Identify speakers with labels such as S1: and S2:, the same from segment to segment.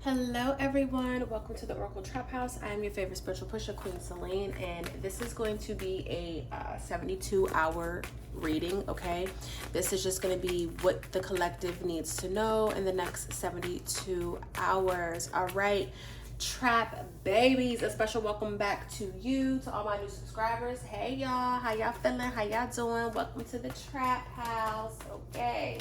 S1: Hello everyone, welcome to the Oracle Traphouse. I am your favorite spiritual pusher, Queen Celine, and this is going to be a 72-hour reading, okay? This is just going to be what the collective needs to know in the next 72 hours. All right, Trap babies, a special welcome back to you, to all my new subscribers. Hey y'all, how y'all feeling? How y'all doing? Welcome to the Trap House, okay?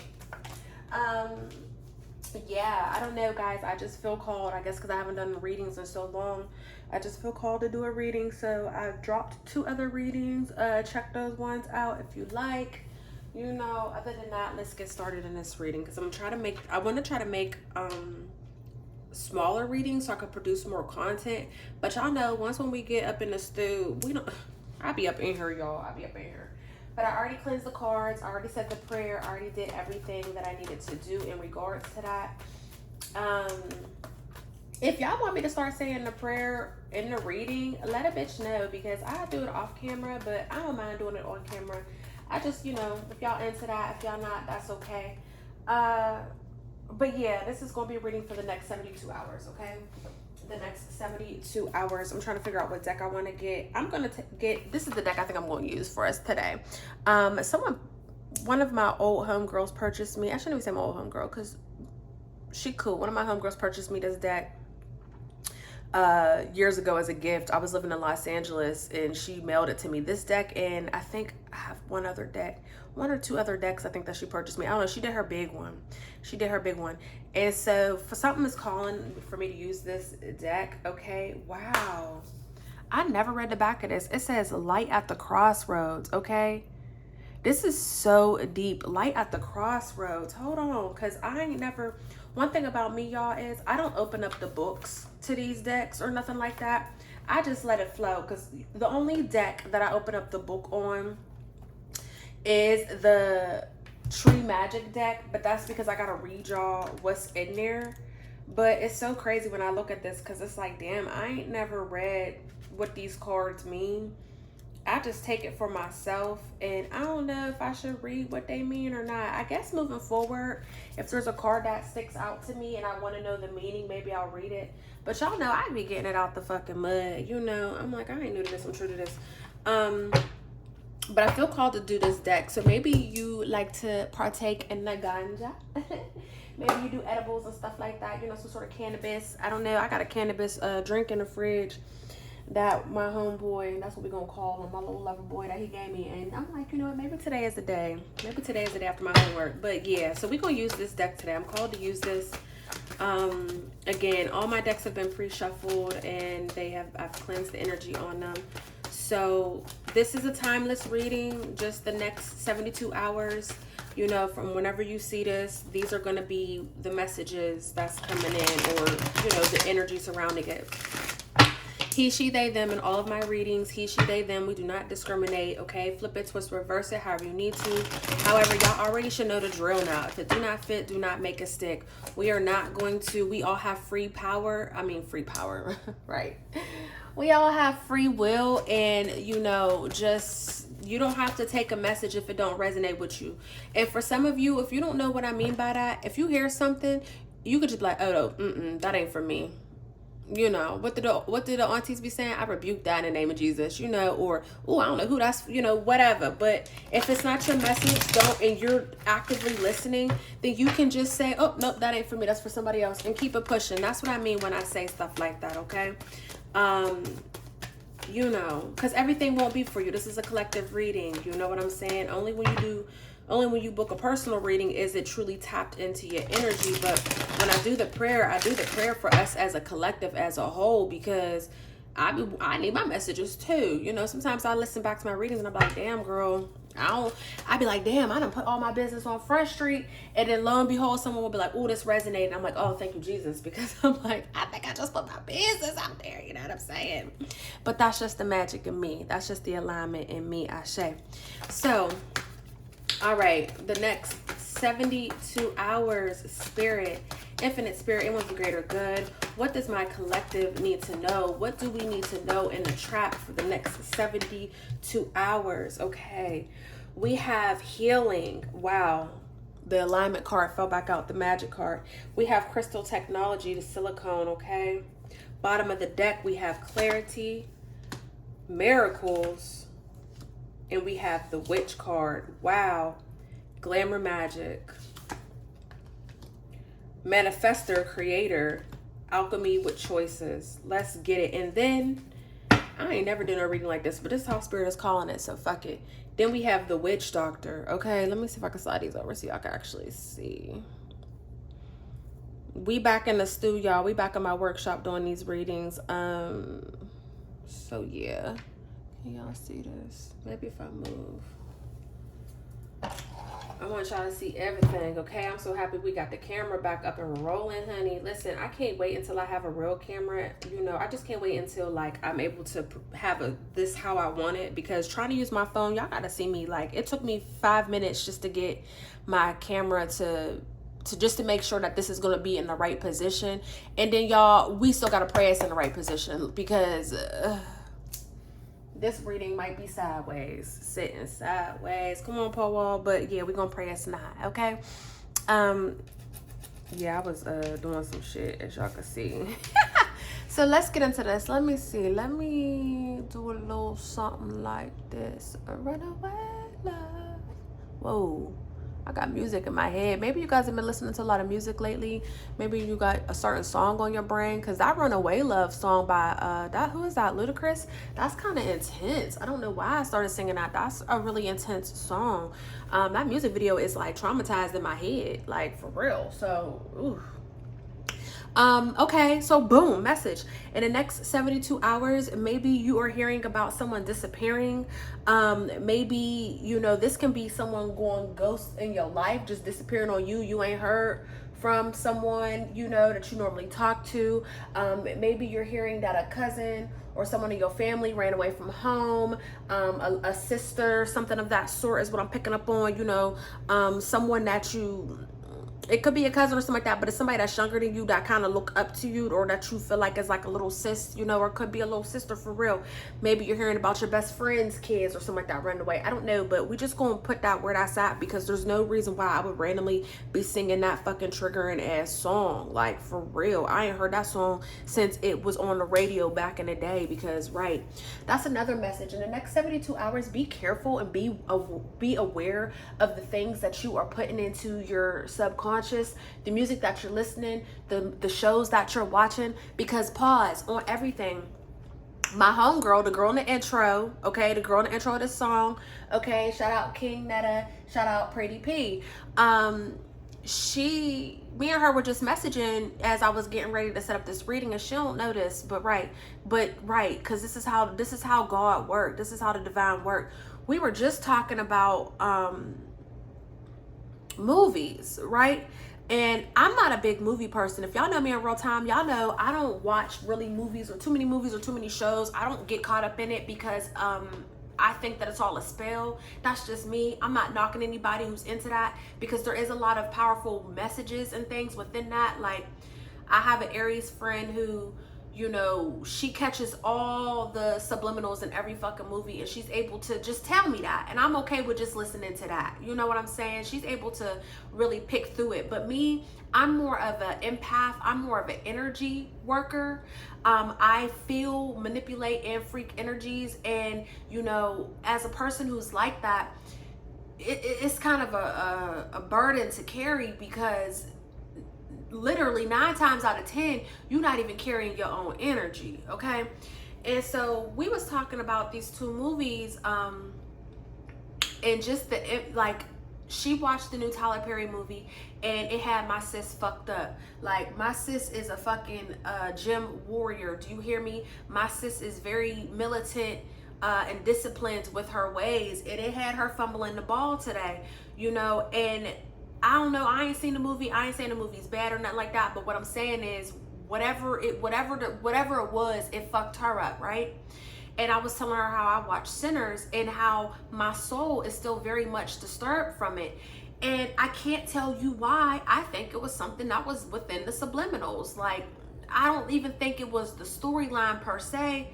S1: Yeah, I don't know, guys. I just feel called, I guess because I haven't done readings in so long. I just feel called to do a reading. So I've dropped 2 other readings. Check those ones out if you like. You know, other than that, let's get started in this reading because I want to try to make smaller readings so I can produce more content. But y'all know, once when we get up in the stew, I be up in here, y'all. I be up in here. But I already cleansed the cards. I already said the prayer. I already did everything that I needed to do in regards to that. If y'all want me to start saying the prayer in the reading, let a bitch know because I do it off camera, but I don't mind doing it on camera. I just, if y'all into that, if y'all not, that's okay. But yeah, this is going to be a reading for the next 72 hours, okay? The next 72 hours. I'm trying to figure out what deck I want to get. I'm going to get, this is the deck I think I'm going to use for us today. One of my old homegirls purchased me, I shouldn't even say my old homegirl because she cool. One of my homegirls purchased me this deck years ago as a gift. I was living in Los Angeles and she mailed it to me. This deck, and I think I have one or 2 other decks I think that she purchased me. I don't know. She did her big one. And so for something is calling for me to use this deck. Okay. Wow. I never read the back of this. It says light at the crossroads. Okay. This is so deep. Light at the crossroads. Hold on. Because I ain't never... One thing about me, y'all, is I don't open up the books to these decks or nothing like that. I just let it flow. Because the only deck that I open up the book on is the Tree Magic deck. But that's because I got to read y'all what's in there. But it's so crazy when I look at this. Because it's like, damn, I ain't never read what these cards mean. I just take it for myself, and I don't know if I should read what they mean or not. I guess moving forward, if there's a card that sticks out to me and I want to know the meaning, maybe I'll read it. But y'all know I be getting it out the fucking mud. I'm like, I ain't new to this. I'm true to this. But I feel called to do this deck. So maybe you like to partake in the ganja. Maybe you do edibles and stuff like that. Some sort of cannabis. I don't know. I got a cannabis drink in the fridge that my homeboy, that's what we're gonna call him, my little lover boy that he gave me. And I'm like, maybe today is the day. Maybe today is the day after my homework. But yeah, so we're gonna use this deck today. I'm called to use this. Again, all my decks have been pre-shuffled and I've cleansed the energy on them. So this is a timeless reading, just the next 72 hours. From whenever you see this, these are going to be the messages that's coming in, or the energy surrounding it. He, she, they, them in all of my readings. He, she, they, them. We do not discriminate, okay? Flip it, twist, reverse it, however you need to. However, y'all already should know the drill now. If it do not fit, do not make a stick. We are not going to, we all have free power. Free power, right? We all have free will, and, just... You don't have to take a message if it don't resonate with you. And for some of you, if you don't know what I mean by that, if you hear something, you could just be like, oh, no, that ain't for me. What did the aunties be saying? I rebuke that in the name of Jesus, or, oh, I don't know who that's, whatever. But if it's not your message, and you're actively listening, then you can just say, oh, nope, that ain't for me. That's for somebody else, and keep it pushing. That's what I mean when I say stuff like that, okay? Because everything won't be for you. This is a collective reading. You know what I'm saying? Only when you book a personal reading is it truly tapped into your energy. But when I do the prayer for us as a collective, as a whole, because I need my messages too. Sometimes I listen back to my readings and I'm like, damn, girl, I'd be like, damn, I done put all my business on Fresh Street. And then lo and behold, someone will be like, oh, this resonated. And I'm like, oh, thank you, Jesus. Because I'm like, I think I just put my business out there. You know what I'm saying? But that's just the magic in me. That's just the alignment in me, Ashe. So, all right, the next 72 hours, Spirit, Infinite Spirit, it was the greater good. What does my collective need to know? What do we need to know in the trap for the next 72 hours? Okay, we have healing. Wow. The alignment card fell back out, the magic card. We have crystal technology, the silicone, okay? Bottom of the deck, we have clarity, miracles, and we have the witch card. Wow. Glamour magic. Manifestor, creator, alchemy with choices. Let's get it. And then, I ain't never done a reading like this, but this is how Spirit is calling it, so fuck it. Then we have the witch doctor. Okay, let me see if I can slide these over so y'all can actually see. We back in the stew, y'all. We back in my workshop doing these readings. So yeah. Can y'all see this? Maybe if I move. I want y'all to see everything, okay? I'm so happy we got the camera back up and rolling, honey. Listen, I can't wait until I have a real camera. You know, I just can't wait until, like, I'm able to have this how I want it. Because trying to use my phone, y'all got to see me. Like, it took me 5 minutes just to get my camera to make sure that this is going to be in the right position. And then, y'all, we still got to pray it's in the right position. Because this reading might be sideways, sitting sideways. Come on, Paul Wall. But yeah, we're gonna pray it's not, okay? Yeah, I was doing some shit, as y'all can see. So let's get into this. Let me see. Let me do a little something like this. Run away, love. Whoa. I got music in my head. Maybe you guys have been listening to a lot of music lately. Maybe you got a certain song on your brain. Because that Runaway Love song by, who is that, Ludacris? That's kind of intense. I don't know why I started singing that. That's a really intense song. That music video is like traumatized in my head. Like, for real. So, ooh. Okay, so boom, message. In the next 72 hours, maybe you are hearing about someone disappearing. Maybe, you know, this can be someone going ghost in your life, just disappearing on you. You ain't heard from someone, you know, that you normally talk to. Maybe you're hearing that a cousin or someone in your family ran away from home, a sister, something of that sort is what I'm picking up on, you know, someone that you... It could be a cousin or something like that, but it's somebody that's younger than you that kind of look up to you, or that you feel like is like a little sis, you know, or it could be a little sister for real. Maybe you're hearing about your best friend's kids or something like that running away. I don't know, but we just gonna put that where that's at, because there's no reason why I would randomly be singing that fucking triggering ass song. Like, for real, I ain't heard that song since it was on the radio back in the day. Because, right, that's another message. In the next 72 hours, be careful and be aware of the things that you are putting into your subconscious, the music that you're listening, the shows that you're watching. Because, pause on everything, my homegirl, the girl in the intro, okay, the girl in the intro of this song, okay, shout out King Netta, shout out Pretty P, me and her were just messaging as I was getting ready to set up this reading, and she don't know this, but right, because this is how God worked, this is how the divine worked. We were just talking about movies, right? And I'm not a big movie person. If y'all know me in real time, y'all know I don't watch really movies or too many shows. I don't get caught up in it because I think that it's all a spell. That's just me. I'm not knocking anybody who's into that, because there is a lot of powerful messages and things within that. Like, I have an Aries friend who, you know, she catches all the subliminals in every fucking movie, and she's able to just tell me that, and I'm okay with just listening to that. You know what I'm saying? She's able to really pick through it. But me, I'm more of an empath. I'm more of an energy worker. I feel, manipulate, and freak energies. And, you know, as a person who's like that, it's kind of a burden to carry, because literally 9 times out of 10, you're not even carrying your own energy, okay? And so we was talking about these 2 movies, and just like, she watched the new Tyler Perry movie, and it had my sis fucked up. Like, my sis is a fucking gym warrior. Do you hear me? My sis is very militant and disciplined with her ways, and it had her fumbling the ball today, you know. And I don't know, I ain't seen the movie. I ain't saying the movie's bad or nothing like that. But what I'm saying is, whatever it was, it fucked her up, right? And I was telling her how I watch Sinners and how my soul is still very much disturbed from it. And I can't tell you why. I think it was something that was within the subliminals. Like, I don't even think it was the storyline per se.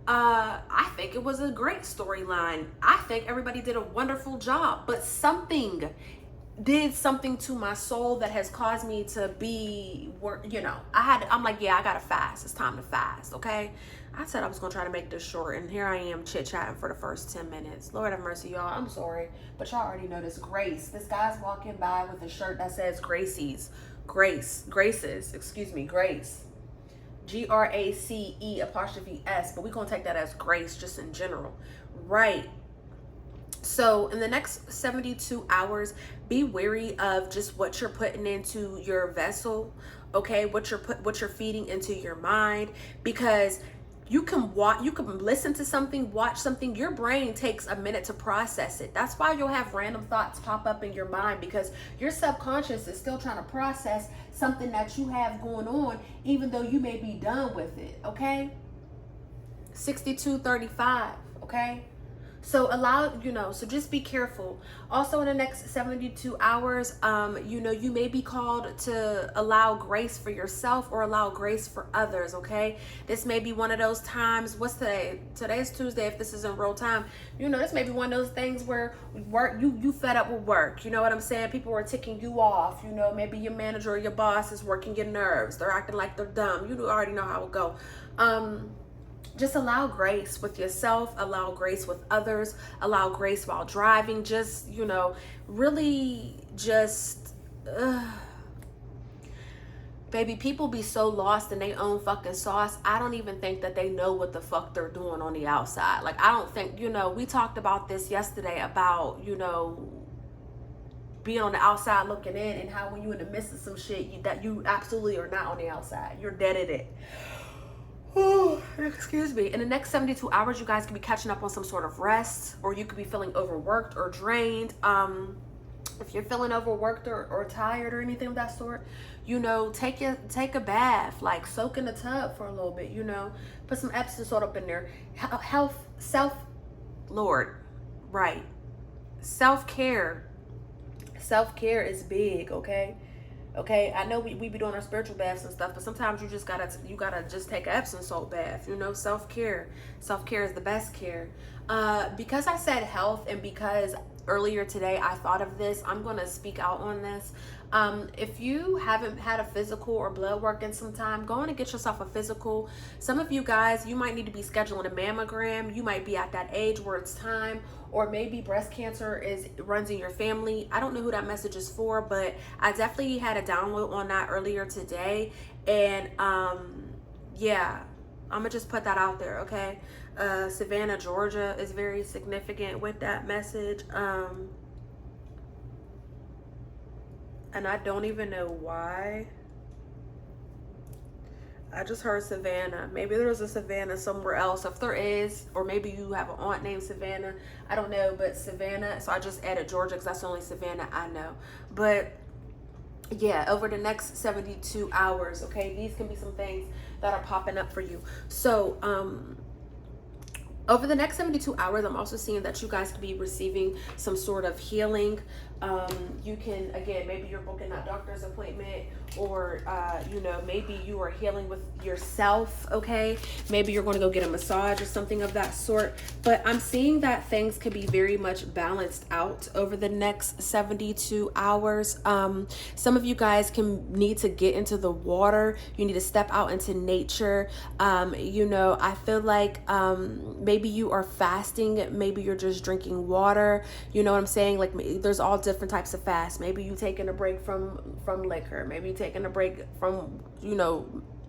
S1: I think it was a great storyline. I think everybody did a wonderful job. But something did something to my soul that has caused me to be, you know, I'm like, yeah, I gotta fast. It's time to fast, okay? I said I was gonna try to make this short, and here I am chit-chatting for the first 10 minutes. Lord have mercy, y'all. I'm sorry, but y'all already know this. Grace. This guy's walking by with a shirt that says Gracie's. Graces, excuse me, Grace. GRACE''S, but we're gonna take that as grace just in general. Right. So in the next 72 hours, be wary of just what you're putting into your vessel, okay? What you're feeding into your mind, because you can listen to something, watch something. Your brain takes a minute to process it. That's why you'll have random thoughts pop up in your mind, because your subconscious is still trying to process something that you have going on, even though you may be done with it, okay? 6235, okay? So so just be careful. Also in the next 72 hours, you may be called to allow grace for yourself or allow grace for others, okay? This may be one of those times, what's today? Today's Tuesday, if this is in real time. This may be one of those things where you fed up with work, you know what I'm saying? People are ticking you off, maybe your manager or your boss is working your nerves. They're acting like they're dumb. You already know how it go. Just allow grace with yourself, allow grace with others, allow grace while driving. Just, really just, baby, people be so lost in their own fucking sauce. I don't even think that they know what the fuck they're doing on the outside. Like, I don't think, we talked about this yesterday about, being on the outside looking in, and how when you're in the midst of some shit that you absolutely are not on the outside. You're dead at it. Oh, excuse me. In the next 72 hours, you guys could be catching up on some sort of rest, or you could be feeling overworked or drained. If you're feeling overworked or tired or anything of that sort, take a bath, like soak in the tub for a little bit, put some Epsom salt up in there. Self-care is big, okay? Okay, I know we be doing our spiritual baths and stuff, but sometimes you gotta just take an Epsom salt bath. Self-care is the best care. Because I said health, and because earlier today I thought of this, I'm gonna speak out on this. If you haven't had a physical or blood work in some time, go on and get yourself a physical. Some of you guys, you might need to be scheduling a mammogram. You might be at that age where it's time, or maybe breast cancer runs in your family. I don't know who that message is for, but I definitely had a download on that earlier today. And yeah, I'm gonna just put that out there, okay? Savannah, Georgia is very significant with that message. And I don't even know why. I just heard Savannah. Maybe there's a Savannah somewhere else. If there is, or maybe you have an aunt named Savannah. I don't know, but Savannah. So I just added Georgia because that's the only Savannah I know. But yeah, over the next 72 hours, okay, these can be some things that are popping up for you. So, over the next 72 hours, I'm also seeing that you guys could be receiving some sort of healing. You can, again, maybe you're booking that doctor's appointment, or, maybe you are healing with yourself, okay? Maybe you're going to go get a massage or something of that sort. But I'm seeing that things could be very much balanced out over the next 72 hours. Some of you guys need to get into the water. You need to step out into nature. I feel like maybe you are fasting. Maybe you're just drinking water. You know what I'm saying? Like, there's all different types of fast. Maybe you taking a break from liquor. Maybe you taking a break from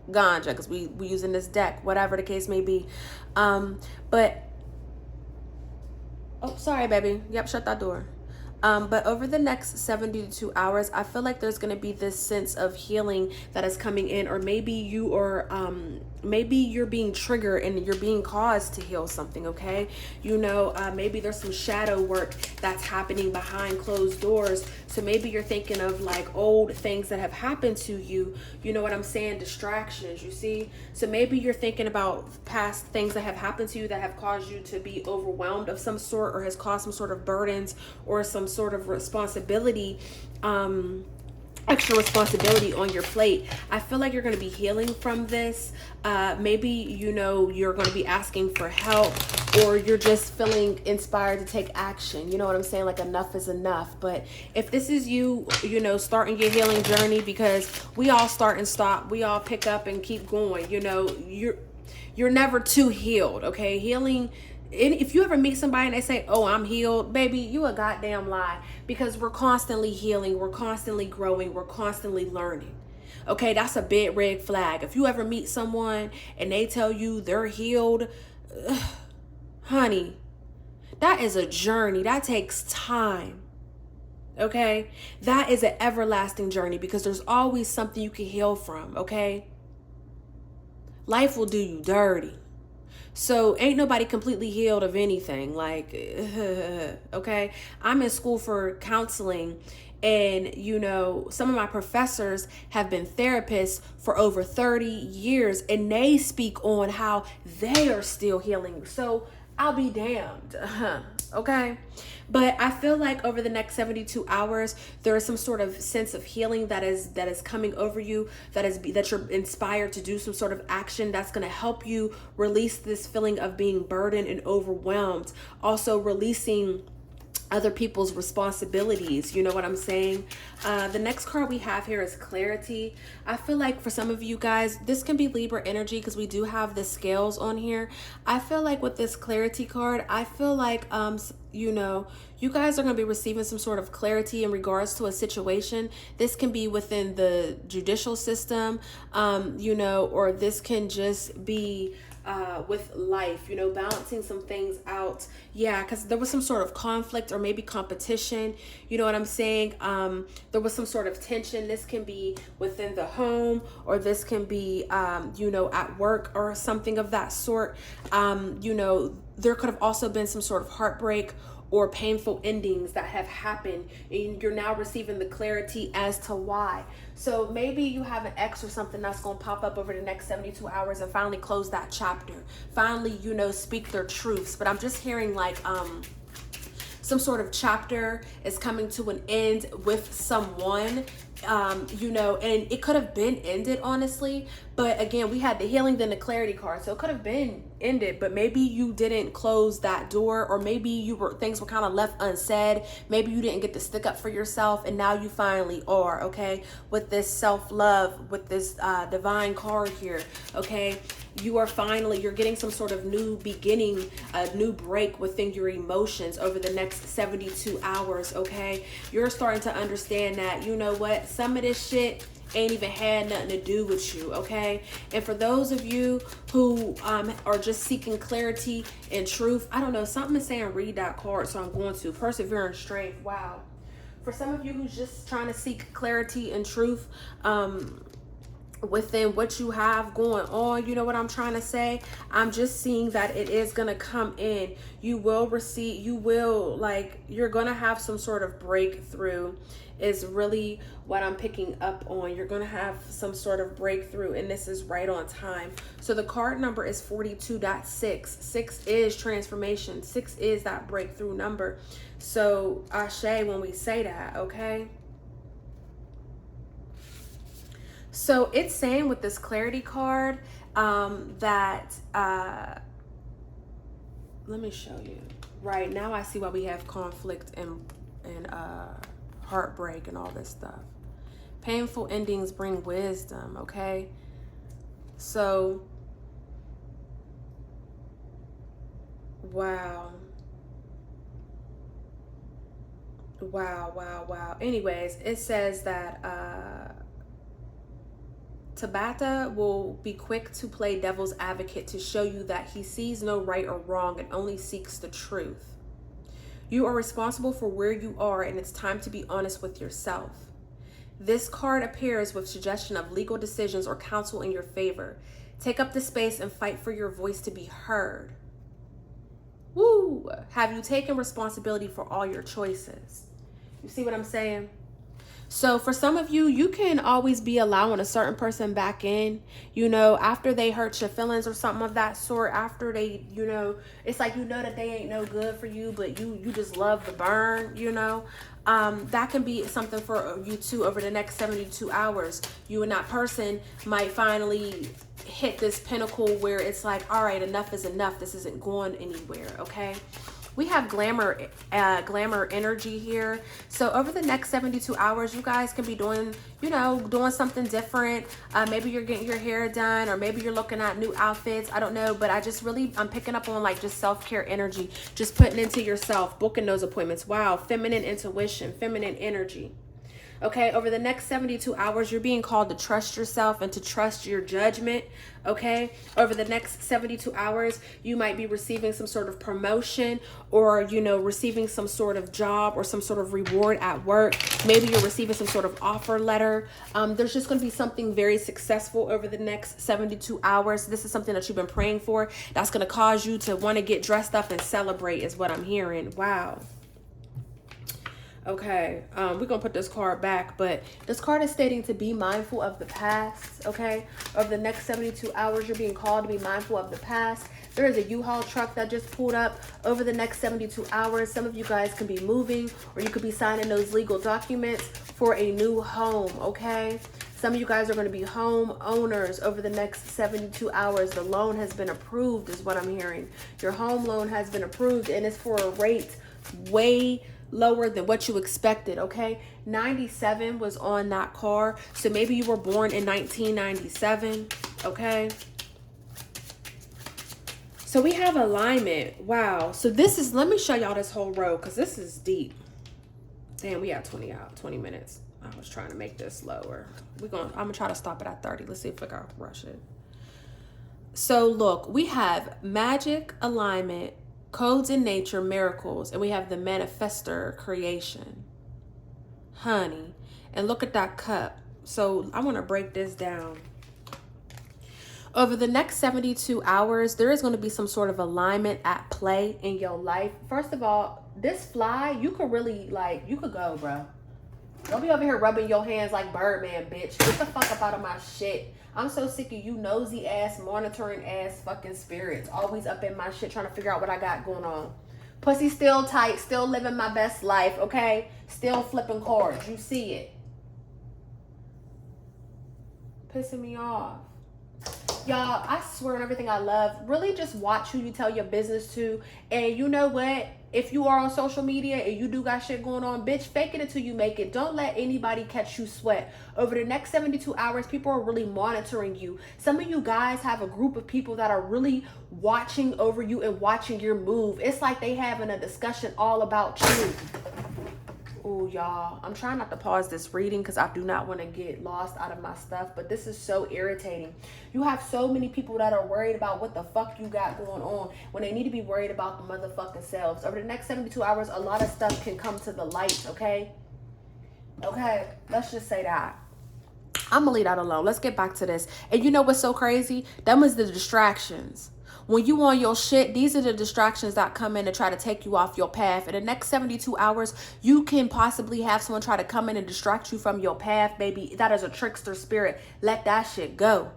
S1: ganja, because we using this deck, whatever the case may be. But oh, sorry baby, yep, shut that door. But over the next 72 hours, I feel like there's going to be this sense of healing that is coming in, or maybe you are, maybe you're being triggered and you're being caused to heal something, okay? Maybe there's some shadow work that's happening behind closed doors. So maybe you're thinking of like old things that have happened to you. You know what I'm saying? Distractions, you see? So maybe you're thinking about past things that have happened to you that have caused you to be overwhelmed of some sort, or has caused some sort of burdens or some sort of responsibility extra responsibility on your plate. I feel like you're going to be healing from this. Maybe, you know, you're going to be asking for help, or you're just feeling inspired to take action. You know what I'm saying? Like enough is enough. But if this is you, you know, starting your healing journey, because we all start and stop. We all pick up and keep going. You know, you're never too healed. Okay. Healing. And if you ever meet somebody and they say, oh, I'm healed, baby, you a goddamn lie, because we're constantly healing. We're constantly growing. We're constantly learning. Okay, that's a big red flag. If you ever meet someone and they tell you they're healed, honey, that is a journey. That takes time. Okay, that is an everlasting journey, because there's always something you can heal from. Okay, life will do you dirty. So ain't nobody completely healed of anything. Like, okay, I'm in school for counseling, and you know, some of my professors have been therapists for over 30 years, and they speak on how they are still healing. So I'll be damned. Okay. But I feel like over the next 72 hours, there is some sort of sense of healing that is coming over you, that you're inspired to do some sort of action that's going to help you release this feeling of being burdened and overwhelmed. Also releasing other people's responsibilities. You know what I'm saying? The next card we have here is clarity. I feel like for some of you guys, this can be Libra energy, because we do have the scales on here. I feel like with this clarity card, I feel like, you know, you guys are going to be receiving some sort of clarity in regards to a situation. This can be within the judicial system, you know, or this can just be with life, you know, balancing some things out. Yeah, because there was some sort of conflict or maybe competition. You know what I'm saying? There was some sort of tension. This can be within the home, or this can be, you know, at work or something of that sort. You know, there could have also been some sort of heartbreak or painful endings that have happened, and you're now receiving the clarity as to why. So maybe you have an ex or something that's going to pop up over the next 72 hours and finally close that chapter. Finally, you know, speak their truths. But I'm just hearing like some sort of chapter is coming to an end with someone, you know, and it could have been ended, honestly. But again, we had the healing, then the clarity card. So it could have been ended, but maybe you didn't close that door, or maybe things were kind of left unsaid. Maybe you didn't get to stick up for yourself, and now you finally are, okay? With this self-love, with this divine card here, okay? You're getting some sort of new beginning, a new break within your emotions over the next 72 hours, okay? You're starting to understand that, you know what, some of this shit ain't even had nothing to do with you, okay? And for those of you who are just seeking clarity and truth, I don't know, something is saying read that card, so I'm going to. Perseverance, strength, wow. For some of you who's just trying to seek clarity and truth, within what you have going on, you know what I'm trying to say? I'm just seeing that it is going to come in. You will receive, you're going to have some sort of breakthrough is really what I'm picking up on. You're going to have some sort of breakthrough, and this is right on time. So the card number is 42.6. 6 is transformation. 6 is that breakthrough number. So ashe when we say that, okay? So it's saying with this clarity card that, let me show you. Right now I see why we have conflict and heartbreak and all this stuff. Painful endings bring wisdom, okay? So, wow. Wow. Anyways, it says that Tabata will be quick to play devil's advocate to show you that he sees no right or wrong and only seeks the truth. You are responsible for where you are, and it's time to be honest with yourself. This card appears with suggestion of legal decisions or counsel in your favor. Take up the space and fight for your voice to be heard. Woo! Have you taken responsibility for all your choices? You see what I'm saying? So for some of you, you can always be allowing a certain person back in, you know, after they hurt your feelings or something of that sort, after they, you know, it's like, you know that they ain't no good for you, but you just love the burn, you know. That can be something for you too. Over the next 72 hours, you and that person might finally hit this pinnacle where it's like, all right, enough is enough. This isn't going anywhere. Okay. We have glamour energy here. So over the next 72 hours, you guys can be doing, doing something different. Maybe you're getting your hair done, or maybe you're looking at new outfits. I don't know, but I'm picking up on like just self-care energy, just putting into yourself, booking those appointments. Wow. Feminine intuition, feminine energy. Okay, over the next 72 hours, you're being called to trust yourself and to trust your judgment. Okay, over the next 72 hours, you might be receiving some sort of promotion, or, receiving some sort of job or some sort of reward at work. Maybe you're receiving some sort of offer letter. There's just going to be something very successful over the next 72 hours. This is something that you've been praying for. That's going to cause you to want to get dressed up and celebrate is what I'm hearing. Wow. Okay, we're gonna put this card back, but this card is stating to be mindful of the past. Okay, over the next 72 hours, you're being called to be mindful of the past. There is a U-Haul truck that just pulled up. Over the next 72 hours, some of you guys can be moving, or you could be signing those legal documents for a new home. Okay, some of you guys are going to be home owners over the next 72 hours. The loan has been approved is what I'm hearing. Your home loan has been approved, and it's for a rate way lower than what you expected. Okay, 97 was on that car, so maybe you were born in 1997. Okay, so we have alignment. Wow. So this is, let me show y'all this whole row, because this is deep. Damn, we got 20 minutes. I was trying to make this lower. I'm gonna try to stop it at 30. Let's see if I can rush it. So look, we have magic, alignment, codes in nature, miracles, and we have the manifestor, creation. Honey, and look at that cup. So I want to break this down. Over the next 72 hours, there is going to be some sort of alignment at play in your life. First of all, this fly, you could really, you could go, bro. Don't be over here rubbing your hands like Birdman, bitch. Get the fuck up out of my shit. I'm so sick of you nosy ass, monitoring ass fucking spirits. Always up in my shit trying to figure out what I got going on. Pussy still tight, still living my best life, okay? Still flipping cards. You see it. Pissing me off. Y'all, I swear on everything I love, really just watch who you tell your business to. And you know what? If you are on social media and you do got shit going on, bitch, fake it until you make it. Don't let anybody catch you sweat. Over the next 72 hours, people are really monitoring you. Some of you guys have a group of people that are really watching over you and watching your move. It's like they having a discussion all about you. Oh, y'all, I'm trying not to pause this reading because I do not want to get lost out of my stuff, but this is so irritating. You have so many people that are worried about what the fuck you got going on when they need to be worried about the motherfucking selves. Over the next 72 hours, a lot of stuff can come to the light, okay? Okay, let's just say that. I'm gonna leave that alone. Let's get back to this. And you know what's so crazy? Them is the distractions. When you on your shit, these are the distractions that come in to try to take you off your path. In the next 72 hours, you can possibly have someone try to come in and distract you from your path, baby. That is a trickster spirit. Let that shit go.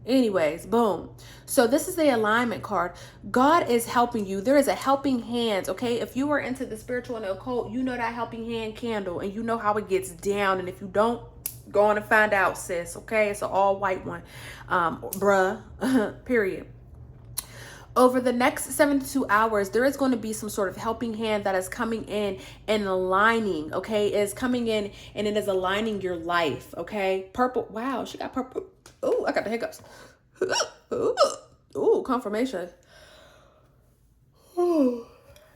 S1: Anyways, boom. So this is the alignment card. God is helping you. There is a helping hand, okay? If you are into the spiritual and the occult, you know that helping hand candle, and you know how it gets down. And if you don't, go on and find out, sis, okay? It's an all white one, bruh, period. Over the next 72 hours, there is going to be some sort of helping hand that is coming in and aligning, okay? It is coming in and it is aligning your life, okay? Purple. Wow, she got purple. Oh, I got the hiccups. Ooh, confirmation. Ooh.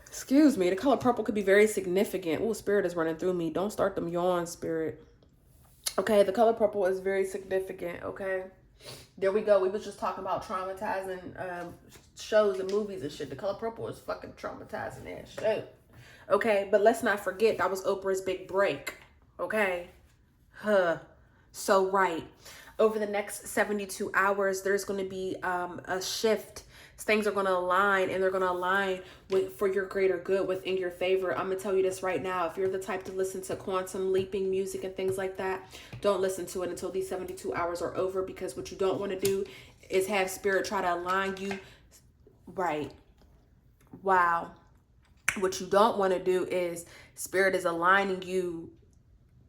S1: Excuse me. The color purple could be very significant. Ooh, spirit is running through me. Don't start them yawns, spirit. Okay, the color purple is very significant, okay? There we go. We was just talking about traumatizing shows and movies and shit. The color purple is fucking traumatizing that shit. Okay, but let's not forget that was Oprah's big break. Okay? So right. Over the next 72 hours, there's going to be a shift. Things are going to align, and they're going to align for your greater good, within your favor. I'm going to tell you this right now. If you're the type to listen to quantum leaping music and things like that, don't listen to it until these 72 hours are over, because what you don't want to do is have spirit try to align you. Right. Wow. What you don't want to do is Spirit is aligning you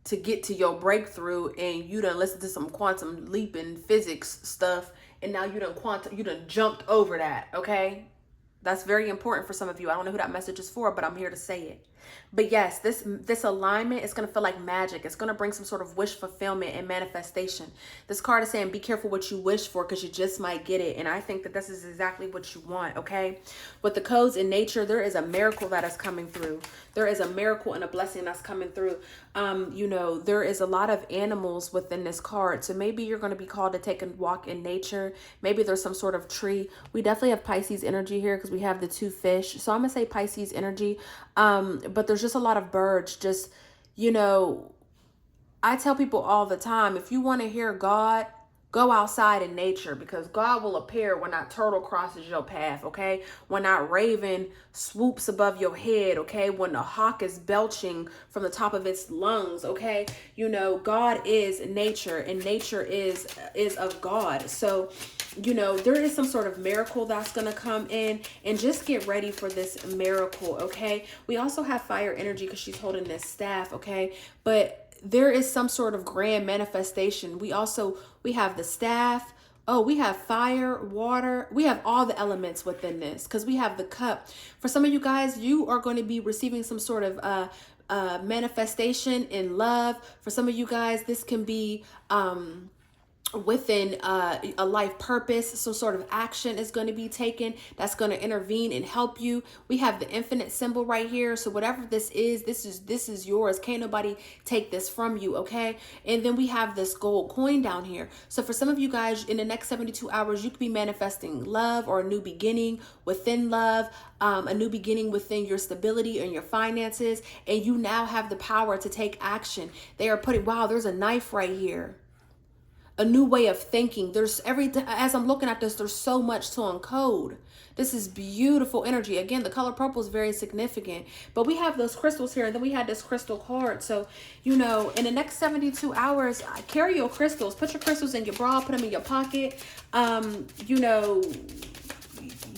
S1: to get to your breakthrough, and you done listen to some quantum leaping physics stuff, and now you done jumped over that. Okay, that's very important for some of you. I don't know who that message is for, but I'm here to say it. But yes, this alignment is going to feel like magic. It's going to bring some sort of wish fulfillment and manifestation. This card is saying be careful what you wish for, because you just might get it. And I think that this is exactly what you want, okay? With the codes in nature, there is a miracle that is coming through. There is a miracle and a blessing that's coming through. You know, there is a lot of animals within this card. So maybe you're going to be called to take a walk in nature. Maybe there's some sort of tree. We definitely have Pisces energy here because we have the 2 fish. So I'm going to say Pisces energy. But there's just a lot of birds. Just, you know, I tell people all the time, if you want to hear God, go outside in nature, because God will appear when that turtle crosses your path, okay? When that raven swoops above your head, okay? When the hawk is belching from the top of its lungs, okay? You know, God is nature, and nature is of God. So, you know, there is some sort of miracle that's going to come in, and just get ready for this miracle, okay? We also have fire energy because she's holding this staff, okay? But there is some sort of grand manifestation. We have the staff. Oh, we have fire, water. We have all the elements within this because we have the cup. For some of you guys, you are going to be receiving some sort of manifestation in love. For some of you guys, this can be within a life purpose. Some sort of action is going to be taken that's going to intervene and help you. We have the infinite symbol right here. So whatever this is yours. Can't nobody take this from you, okay? And then we have this gold coin down here. So for some of you guys, in the next 72 hours, you could be manifesting love or a new beginning within love, a new beginning within your stability and your finances, and you now have the power to take action. They are putting, wow, there's a knife right here. A new way of thinking. As I'm looking at this, there's so much to uncode. This is beautiful energy. Again, the color purple is very significant, but we have those crystals here, and then we had this crystal card. So, you know, in the next 72 hours, carry your crystals, put your crystals in your bra, put them in your pocket. You know,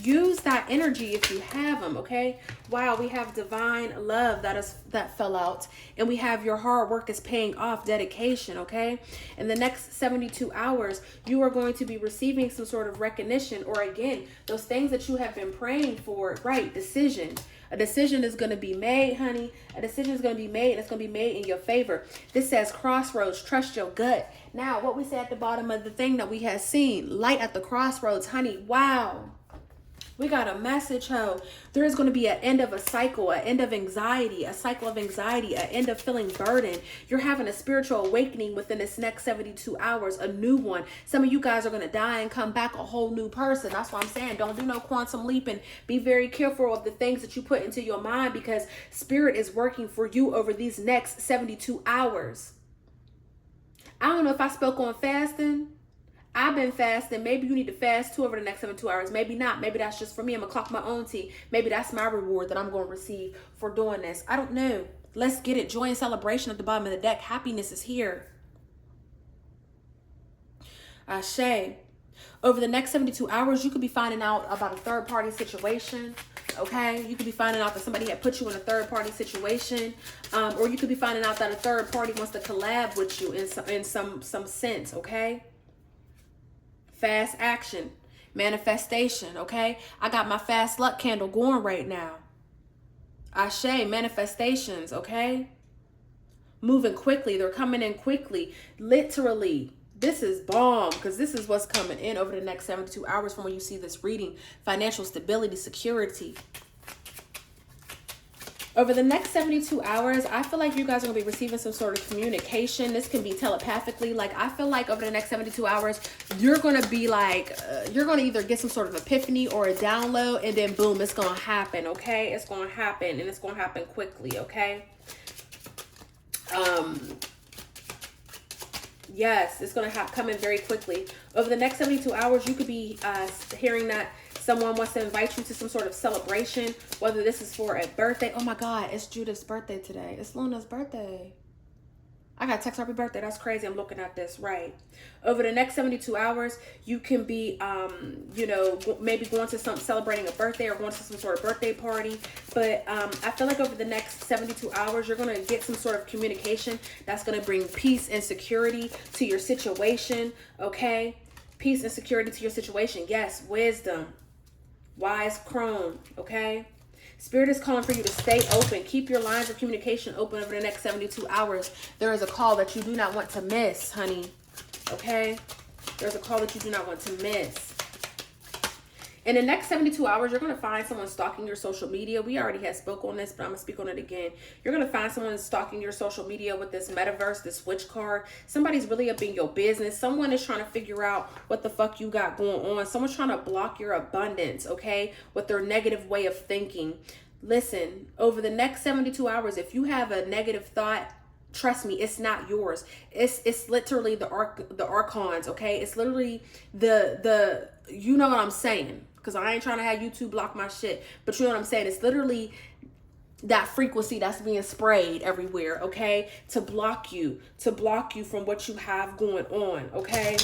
S1: use that energy if you have them, okay? Wow, we have divine love that fell out, and we have your hard work is paying off, dedication, okay? In the next 72 hours, you are going to be receiving some sort of recognition, or again, those things that you have been praying for, right? Decision. A decision is going to be made, honey. A decision is going to be made, and it's going to be made in your favor. This says crossroads, trust your gut. Now, what we say at the bottom of the thing that we had seen, light at the crossroads, honey. Wow. We got a message, ho. There is going to be an end of a cycle, an end of anxiety, a cycle of anxiety, an end of feeling burdened. You're having a spiritual awakening within this next 72 hours, a new one. Some of you guys are going to die and come back a whole new person. That's why I'm saying don't do no quantum leaping. Be very careful of the things that you put into your mind, because Spirit is working for you over these next 72 hours. I don't know if I spoke on fasting. I've been fasting. Maybe you need to fast too over the next 72 hours. Maybe not. Maybe that's just for me. I'm going to clock my own tea. Maybe that's my reward that I'm going to receive for doing this. I don't know. Let's get it. Joy and celebration at the bottom of the deck. Happiness is here. Ashe. Over the next 72 hours, you could be finding out about a third-party situation. Okay, you could be finding out that somebody had put you in a third-party situation, or you could be finding out that a third party wants to collab with you in some sense. Okay. Fast action, manifestation, okay? I got my fast luck candle going right now. Ashe, manifestations, okay? Moving quickly. They're coming in quickly. Literally, this is bomb, because this is what's coming in over the next 72 hours from when you see this reading. Financial stability, security. Over the next 72 hours, I feel like you guys are going to be receiving some sort of communication. This can be telepathically. Like, I feel like over the next 72 hours, you're going to be like, you're going to either get some sort of epiphany or a download, and then boom, it's going to happen, okay? It's going to happen, and it's going to happen quickly, okay? Yes, it's going to come in very quickly. Over the next 72 hours, you could be hearing that someone wants to invite you to some sort of celebration, whether this is for a birthday. Oh my God, it's Judith's birthday today. It's Luna's birthday. I got text happy birthday. That's crazy. I'm looking at this right. Over the next 72 hours, you can be, you know, maybe going to celebrating a birthday or going to some sort of birthday party. But I feel like over the next 72 hours, you're going to get some sort of communication that's going to bring peace and security to your situation. Okay. Peace and security to your situation. Yes. Wisdom. Wise crone. Okay. Spirit is calling for you to stay open. Keep your lines of communication open over the next 72 hours. There is a call that you do not want to miss, honey. Okay? There's a call that you do not want to miss. In the next 72 hours, you're going to find someone stalking your social media. We already had spoke on this, but I'm going to speak on it again. You're going to find someone stalking your social media with this metaverse, this witch card. Somebody's really up in your business. Someone is trying to figure out what the fuck you got going on. Someone's trying to block your abundance, okay, with their negative way of thinking. Listen, over the next 72 hours, if you have a negative thought, trust me, it's not yours. It's literally the archons, okay? It's literally the you know what I'm saying. Because I ain't trying to have YouTube block my shit. But you know what I'm saying? It's literally that frequency that's being sprayed everywhere, okay? To block you from what you have going on, okay?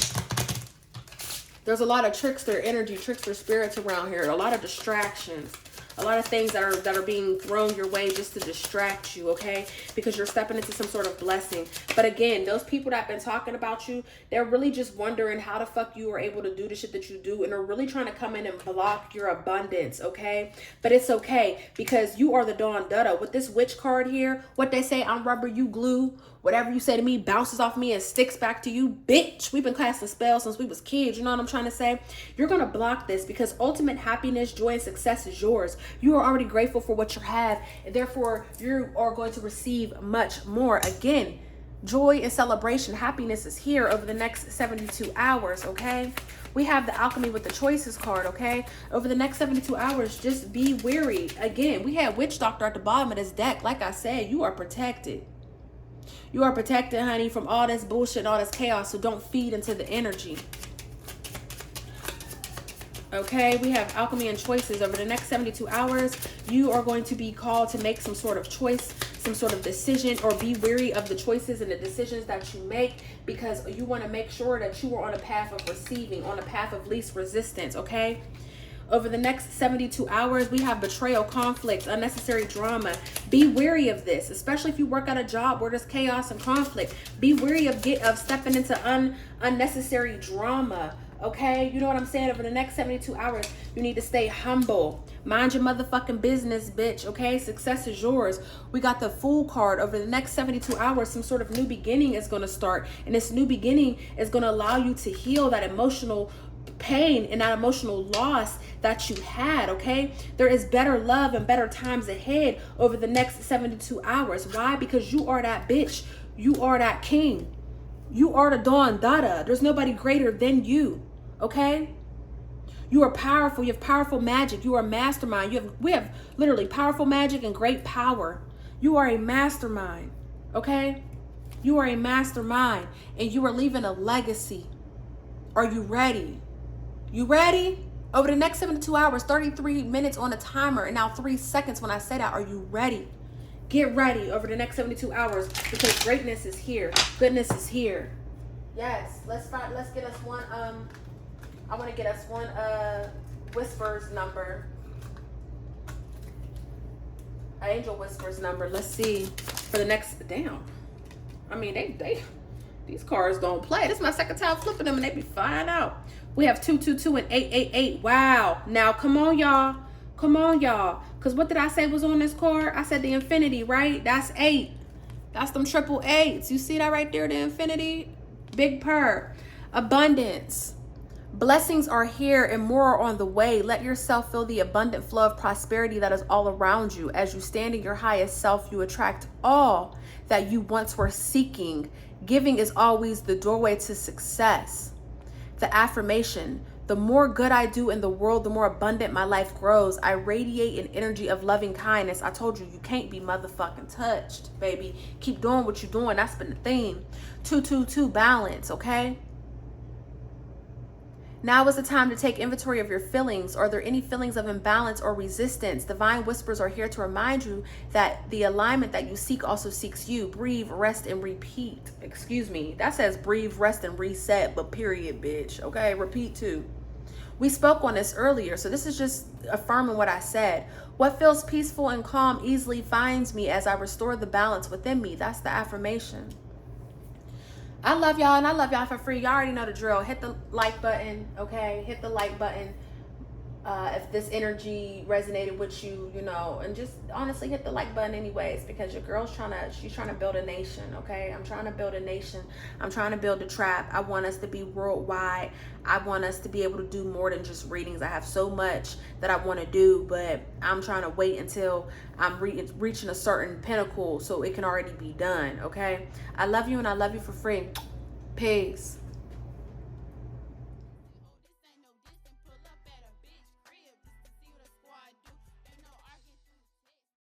S1: There's a lot of trickster energy, trickster spirits around here. A lot of distractions. A lot of things that are being thrown your way just to distract you, okay? Because you're stepping into some sort of blessing. But again, those people that have been talking about you, they're really just wondering how the fuck you are able to do the shit that you do. And they're really trying to come in and block your abundance, okay? But it's okay because you are the Dawn Dutta. With this witch card here, what they say, I'm rubber, you glue. Whatever you say to me bounces off me and sticks back to you. Bitch, we've been casting spells since we was kids. You know what I'm trying to say? You're going to block this because ultimate happiness, joy, and success is yours. You are already grateful for what you have. And therefore, you are going to receive much more. Again, joy and celebration, happiness is here over the next 72 hours, okay? We have the alchemy with the choices card, okay? Over the next 72 hours, just be wary. Again, we had witch doctor at the bottom of this deck. Like I said, you are protected. You are protected, honey, from all this bullshit and all this chaos, so don't feed into the energy. Okay, we have alchemy and choices. Over the next 72 hours, you are going to be called to make some sort of choice, some sort of decision, or be wary of the choices and the decisions that you make because you want to make sure that you are on a path of receiving, on a path of least resistance, okay? Over the next 72 hours, we have betrayal, conflict, unnecessary drama. Be wary of this, especially if you work at a job where there's chaos and conflict. Be wary of stepping into unnecessary drama, okay? You know what I'm saying? Over the next 72 hours, you need to stay humble. Mind your motherfucking business, bitch, okay? Success is yours. We got the Fool card. Over the next 72 hours, some sort of new beginning is going to start. And this new beginning is going to allow you to heal that emotional pain and that emotional loss that you had, okay? There is better love and better times ahead over the next 72 hours. Why? Because you are that bitch. You are that king. You are the Dawn Dada. There's nobody greater than you, okay? You are powerful. You have powerful magic. You are a mastermind. We have literally powerful magic and great power. You are a mastermind, okay? You are a mastermind and you are leaving a legacy. Are you ready? You ready? Over the next 72 hours, 33 minutes on the timer, and now 3 seconds when I say that. Are you ready? Get ready over the next 72 hours because greatness is here. Goodness is here. Yes, let's get us one, I want to get us one, Whispers number. Angel Whispers number. Let's see. For the next, damn. I mean, these cards don't play. This is my second time flipping them and they be flying out. We have 222 and 888. Wow. Now, come on, y'all. Come on, y'all. Because what did I say was on this card? I said the infinity, right? That's 8. That's them triple 8s. You see that right there, the infinity? Big purr. Abundance. Blessings are here and more are on the way. Let yourself feel the abundant flow of prosperity that is all around you. As you stand in your highest self, you attract all that you once were seeking. Giving is always the doorway to success. The affirmation: the more good I do in the world, the more abundant my life grows. I radiate an energy of loving kindness. I told you, you can't be motherfucking touched, baby. Keep doing what you're doing. That's been the theme. 222, balance, okay? Now is the time to take inventory of your feelings. Are there any feelings of imbalance or resistance? Divine whispers are here to remind you that the alignment that you seek also seeks you. Breathe, rest, and repeat. Excuse me. That says breathe, rest, and reset, but period, bitch. Okay, repeat too. We spoke on this earlier, so this is just affirming what I said. What feels peaceful and calm easily finds me as I restore the balance within me. That's the affirmation. I love y'all, and I love y'all for free. Y'all already know the drill. Hit the like button, okay? Hit the like button if this energy resonated with you, you know, and just honestly hit the like button anyways, because your girl's she's trying to build a nation, okay? I'm trying to build a nation. I'm trying to build a trap. I want us to be worldwide. I want us to be able to do more than just readings. I have so much that I want to do, but I'm trying to wait until I'm reaching a certain pinnacle so it can already be done, okay? I love you, and I love you for free. Peace.